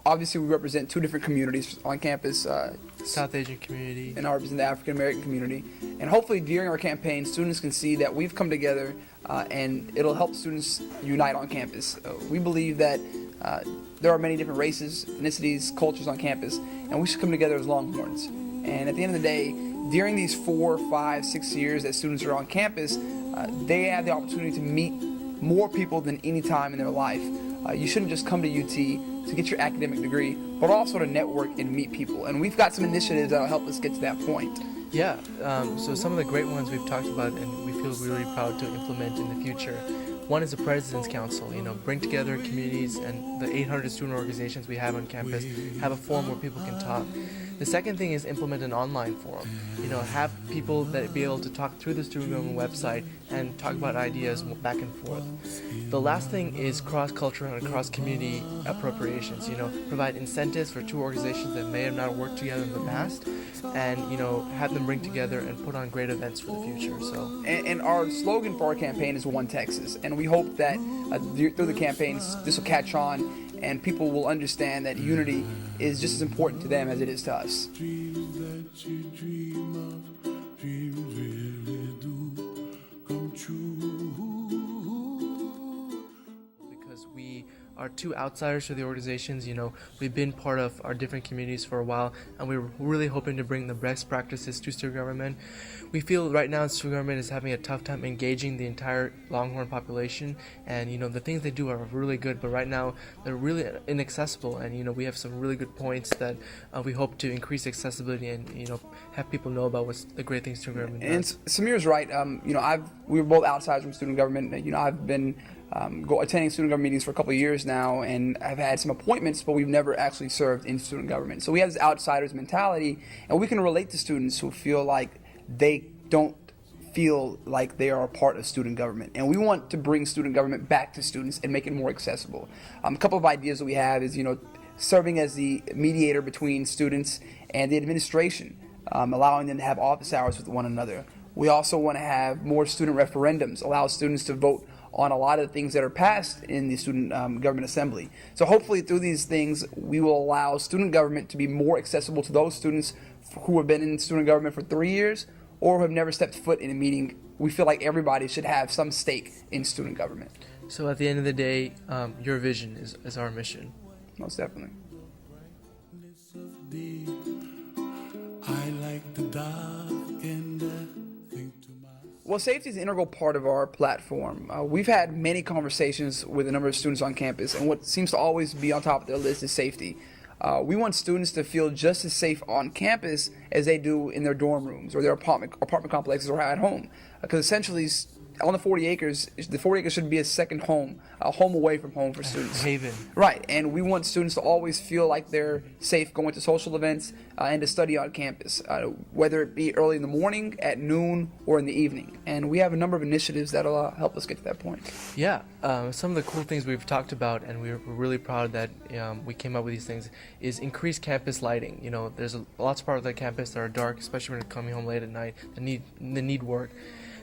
Obviously, we represent two different communities on campus. South Asian community. And I represent the African American community. And hopefully during our campaign, students can see that we've come together and it'll help students unite on campus. We believe that there are many different races, ethnicities, cultures on campus, and we should come together as Longhorns. And at the end of the day, during these 4, 5, 6 years that students are on campus, they have the opportunity to meet more people than any time in their life. You shouldn't just come to UT to get your academic degree, but also to network and meet people. And we've got some initiatives that will help us get to that point. Yeah, so some of the great ones we've talked about and we feel really proud to implement in the future. One is the President's Council, bring together communities and the 800 student organizations we have on campus, have a forum where people can talk. The second thing is implement an online forum, have people that be able to talk through the student government website and talk about ideas back and forth. The last thing is cross-cultural and cross-community appropriations, provide incentives for two organizations that may have not worked together in the past and, have them bring together and put on great events for the future. So, and our slogan for our campaign is OneTexas, and we hope that through the campaigns this will catch on and people will understand that unity is just as important to them as it is to us. Dreams that you dream of, dreams really do come true. Because we are two outsiders to the organizations, we've been part of our different communities for a while, and we're really hoping to bring the best practices to student government. We feel right now student government is having a tough time engaging the entire Longhorn population, and the things they do are really good, but right now they're really inaccessible, and we have some really good points that we hope to increase accessibility and have people know about what's the great things student government does. And Sameer's right. We were both outsiders from student government. I've been attending student government meetings for a couple of years now, and I've had some appointments, but we've never actually served in student government. So we have this outsiders mentality, and we can relate to students who feel like they don't feel like they are a part of student government. And we want to bring student government back to students and make it more accessible. A couple of ideas that we have is, serving as the mediator between students and the administration, allowing them to have office hours with one another. We also want to have more student referendums, allow students to vote on a lot of the things that are passed in the student government assembly. So hopefully through these things, we will allow student government to be more accessible to those students who have been in student government for 3 years or who have never stepped foot in a meeting. We feel like everybody should have some stake in student government. So at the end of the day, your vision is our mission. Most definitely. I like the dark and think to myself. Well, safety is an integral part of our platform. We've had many conversations with a number of students on campus, and what seems to always be on top of their list is safety. We want students to feel just as safe on campus as they do in their dorm rooms or their apartment complexes or at home. Because essentially, on the 40 acres should be a second home, a home away from home for students. Haven. Right, and we want students to always feel like they're safe going to social events and to study on campus, whether it be early in the morning, at noon, or in the evening. And we have a number of initiatives that'll help us get to that point. Yeah, some of the cool things we've talked about, and we're really proud that we came up with these things, is increased campus lighting. There's lots of parts of the campus that are dark, especially when you're coming home late at night, that need work.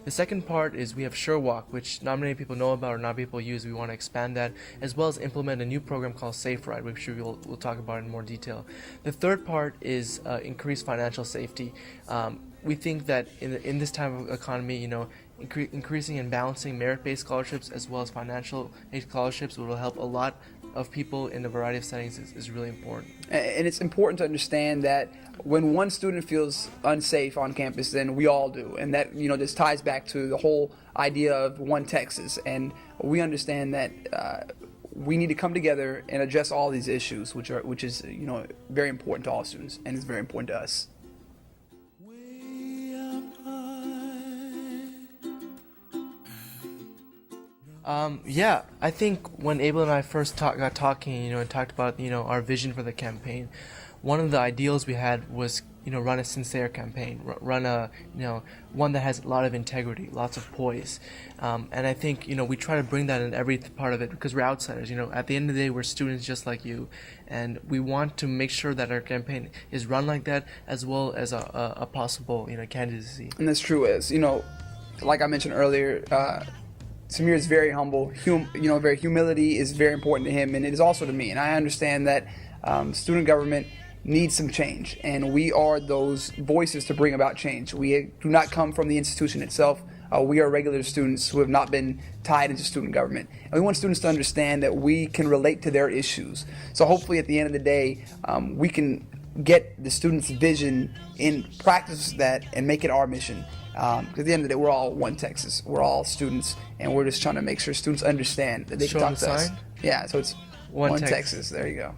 The second part is we have SureWalk, which not many people know about or not people use. We want to expand that, as well as implement a new program called Safe Ride, which we'll talk about in more detail. The third part is increased financial safety. We think that in this type of economy, increasing and balancing merit-based scholarships as well as financial aid scholarships will help a lot of people in a variety of settings is really important. And it's important to understand that when one student feels unsafe on campus, then we all do. And that, this ties back to the whole idea of OneTexas. And we understand that we need to come together and address all these issues, which is very important to all students, and it's very important to us. Yeah, I think when Abel and I first got talking, and talked about, our vision for the campaign, one of the ideals we had was, run a sincere campaign, run a, one that has a lot of integrity, lots of poise. And I think, we try to bring that in every part of it because we're outsiders. At the end of the day, we're students just like you. And we want to make sure that our campaign is run like that as well as a possible, candidacy. And that's true as, like I mentioned earlier, Sameer is very humble. Humility is very important to him, and it is also to me. And I understand that student government needs some change, and we are those voices to bring about change. We do not come from the institution itself. We are regular students who have not been tied into student government. And we want students to understand that we can relate to their issues. So hopefully at the end of the day, we can get the students' vision in practice that and make it our mission. Because at the end of the day, we're all OneTexas. We're all students, and we're just trying to make sure students understand that they can Show talk the to us. sign? Yeah, so it's OneTexas. OneTexas. There you go.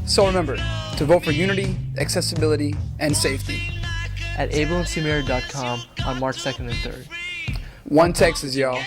So remember to vote for unity, accessibility, and safety. At Abel&Sameer.com on March 2nd and 3rd. OneTexas, y'all.